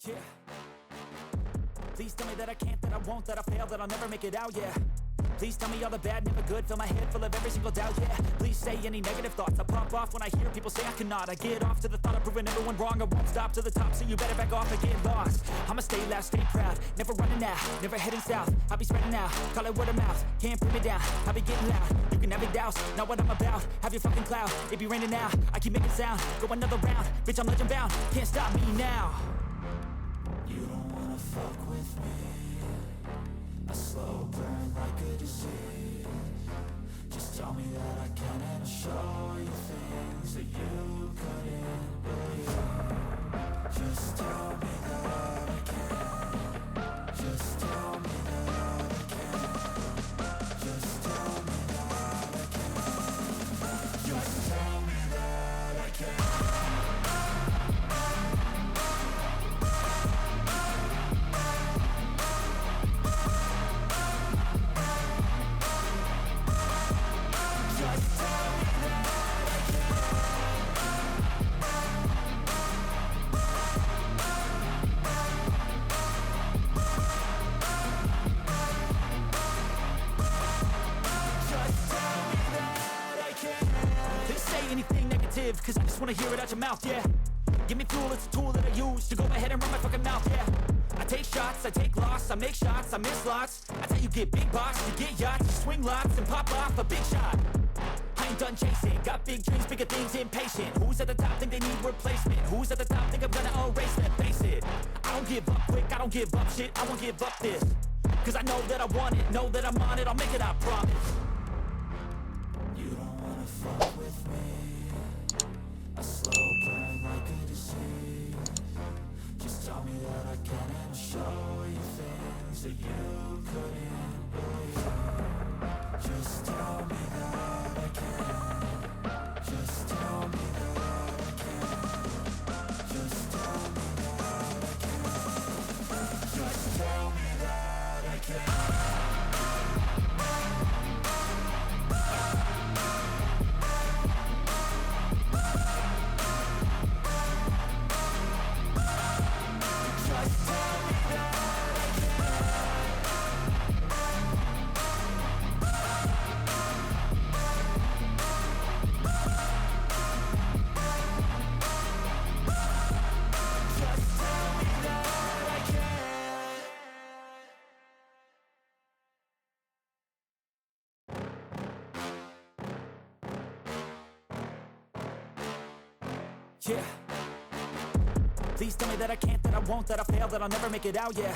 Yeah. Please tell me that I can't, that I won't, that I fail, that I'll never make it out, yeah. Please tell me all the bad, never good, fill my head full of every single doubt, yeah. Please say any negative thoughts, I pop off when I hear people say I cannot. I get off to the thought of proving everyone wrong, I won't stop to the top, so you better back off and get lost. I'ma stay loud, stay proud, never running out, never heading south. I'll be spreading out, call it word of mouth, can't put me down, I'll be getting loud. You can have your doubts, not what I'm about, have your fucking clout. It be raining now, I keep making sound, go another round, bitch I'm legend bound, can't stop me now. You don't wanna fuck with me, a slow burn like a disease. Just tell me that I can and I'll show you things that you couldn't believe. Just tell me that I can. Just tell me that I can. Just tell me that I can. Just tell me that I can. Anything negative, cause I just wanna hear it out your mouth, yeah. Give me fuel, it's a tool that I use to go ahead and run my fucking mouth, yeah. I take shots, I take loss, I make shots, I miss lots. That's how you get big boss, you get yachts, you swing lots and pop off a big shot. I ain't done chasing, got big dreams, bigger things, impatient. Who's at the top think they need replacement? Who's at the top think I'm gonna erase them? Face it, I don't give up quick, I don't give up shit, I won't give up this. Cause I know that I want it, know that I'm on it, I'll make it, I promise. You don't wanna fuck with me, a slow burn like a disease. Just tell me that I can and I'll show you things that you couldn't believe. Just tell me that I can. Just tell me that I can. Just tell me that I can. Just tell me that I can. Yeah. Please tell me that I can't, that I won't, that I fail, that I'll never make it out, yeah.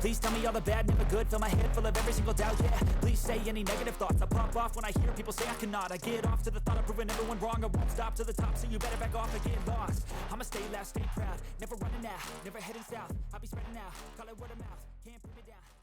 Please tell me all the bad, never good, fill my head full of every single doubt, yeah. Please say any negative thoughts, I pop off when I hear people say I cannot. I get off to the thought of proving everyone wrong, I won't stop to the top, so you better back off and get lost. I'ma stay loud, stay proud, never running out, never heading south. I'll be spreading out, call it word of mouth, can't put me down.